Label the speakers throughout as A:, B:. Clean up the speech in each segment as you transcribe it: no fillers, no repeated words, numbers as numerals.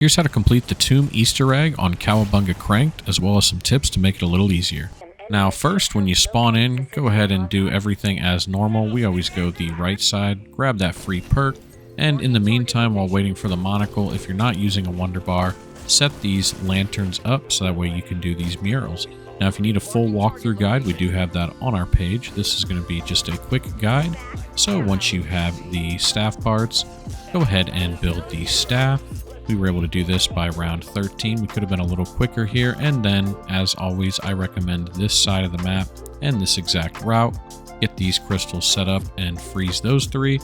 A: Here's how to complete the tomb Easter egg on Cowabunga Cranked, as well as some tips to make it a little easier. Now first, when you spawn in, go ahead and do everything as normal. We always go the right side, grab that free perk, and in the meantime, while waiting for the monocle, if you're not using a wonder bar, set these lanterns up so that way you can do these murals. Now if you need a full walkthrough guide, we do have that on our page. This is going to be just a quick guide. So once you have the staff parts, go ahead and build the staff. We were able to do this by round 13. We could have been a little quicker here. And then, as always, I recommend this side of the map and this exact route. Get these crystals set up and freeze those three.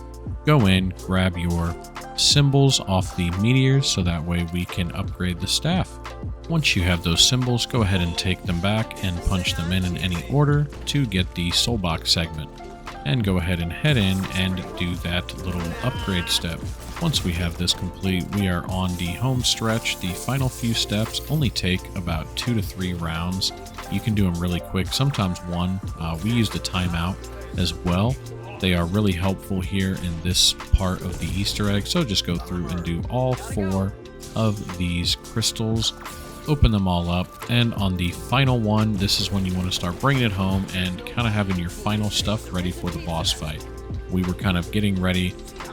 A: Go in, grab your symbols off the meteors so that way we can upgrade the staff. Once you have those symbols, go ahead and take them back and punch them in any order to get the soul box segment. And go ahead and head in and do that little upgrade step. Once we have this complete, we are on the home stretch. The final few steps only take about 2 to 3 rounds. You can do them really quick, sometimes one. We use the timeout as well. They are really helpful here in this part of the Easter egg. So just go through and do all 4 of these crystals. Open them all up, and on the final one, this is when you want to start bringing it home and kind of having your final stuff ready for the boss fight. We were kind of getting ready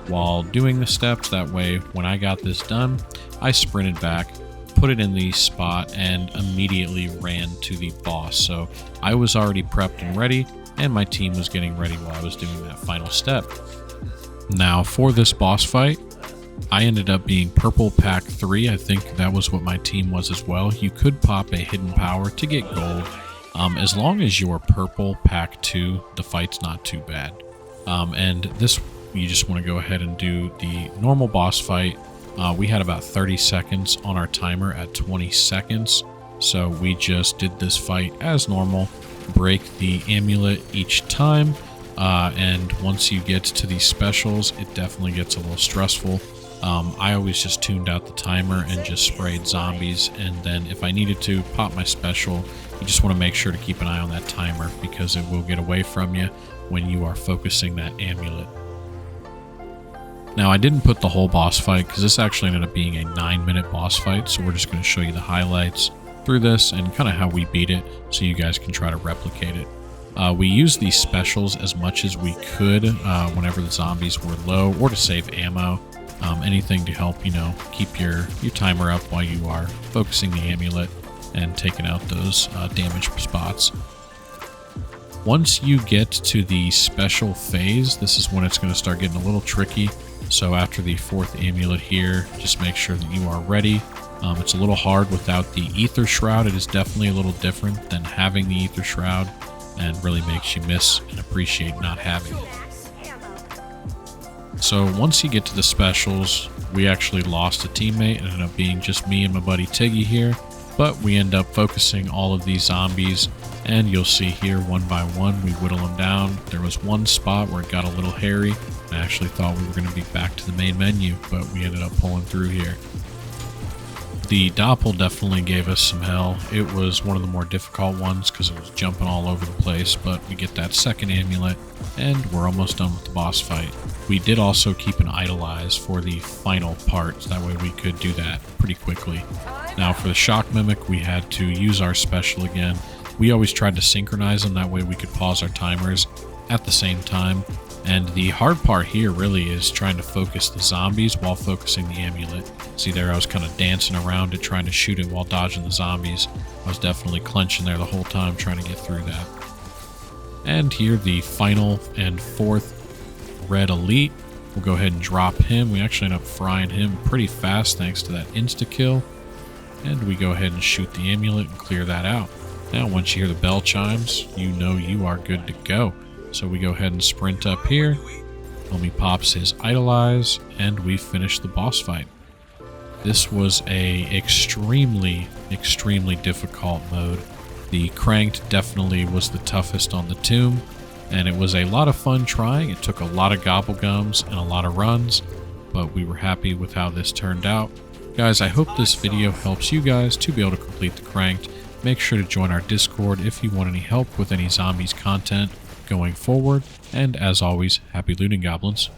A: while doing the steps. That way, when I got this done, I sprinted back, put it in the spot, and immediately ran to the boss. So I was already prepped and ready, and my team was getting ready while I was doing that final step. Now for this boss fight, I ended up being purple pack 3. I think that was what my team was as well. You could pop a hidden power to get gold. As long as you're purple pack 2, the fight's not too bad. And this, you just want to go ahead and do the normal boss fight. We had about 30 seconds on our timer at 20 seconds. So we just did this fight as normal. Break the amulet each time. And once you get to these specials, it definitely gets a little stressful. I always just tuned out the timer and just sprayed zombies, and then if I needed to pop my special, you just want to make sure to keep an eye on that timer because it will get away from you when you are focusing that amulet. Now I didn't put the whole boss fight because this actually ended up being a 9-minute boss fight, so we're just going to show you the highlights through this and kind of how we beat it so you guys can try to replicate it. We used these specials as much as we could whenever the zombies were low, or to save ammo. Anything to help, keep your timer up while you are focusing the amulet and taking out those damage spots. Once you get to the special phase, this is when it's going to start getting a little tricky. So after the 4th amulet here, just make sure that you are ready. It's a little hard without the ether shroud. It is definitely a little different than having the ether shroud, and really makes you miss and appreciate not having it. So once you get to the specials, we actually lost a teammate. It ended up being just me and my buddy Tiggy here, but we end up focusing all of these zombies, and you'll see here one by one we whittle them down. There was one spot where it got a little hairy. I actually thought we were going to be back to the main menu, but we ended up pulling through here. The Doppel definitely gave us some hell. It was one of the more difficult ones because it was jumping all over the place, but we get that 2nd amulet and we're almost done with the boss fight. We did also keep an idolize for the final part, so that way we could do that pretty quickly. Now for the shock mimic, we had to use our special again. We always tried to synchronize them, that way we could pause our timers at the same time. And the hard part here really is trying to focus the zombies while focusing the amulet. See there, I was kind of dancing around it, trying to shoot it while dodging the zombies. I was definitely clenching there the whole time trying to get through that. And here, the final and 4th red elite. We'll go ahead and drop him. We actually end up frying him pretty fast thanks to that insta-kill. And we go ahead and shoot the amulet and clear that out. Now once you hear the bell chimes, you know you are good to go. So we go ahead and sprint up here. Homie pops his idolize, and we finish the boss fight. This was a extremely difficult mode. The Cranked definitely was the toughest on the tomb, and it was a lot of fun trying. It took a lot of gobblegums and a lot of runs, but we were happy with how this turned out. Guys, I hope this video helps you guys to be able to complete the Cranked. Make sure to join our Discord if you want any help with any zombies content going forward, and as always, happy looting, goblins.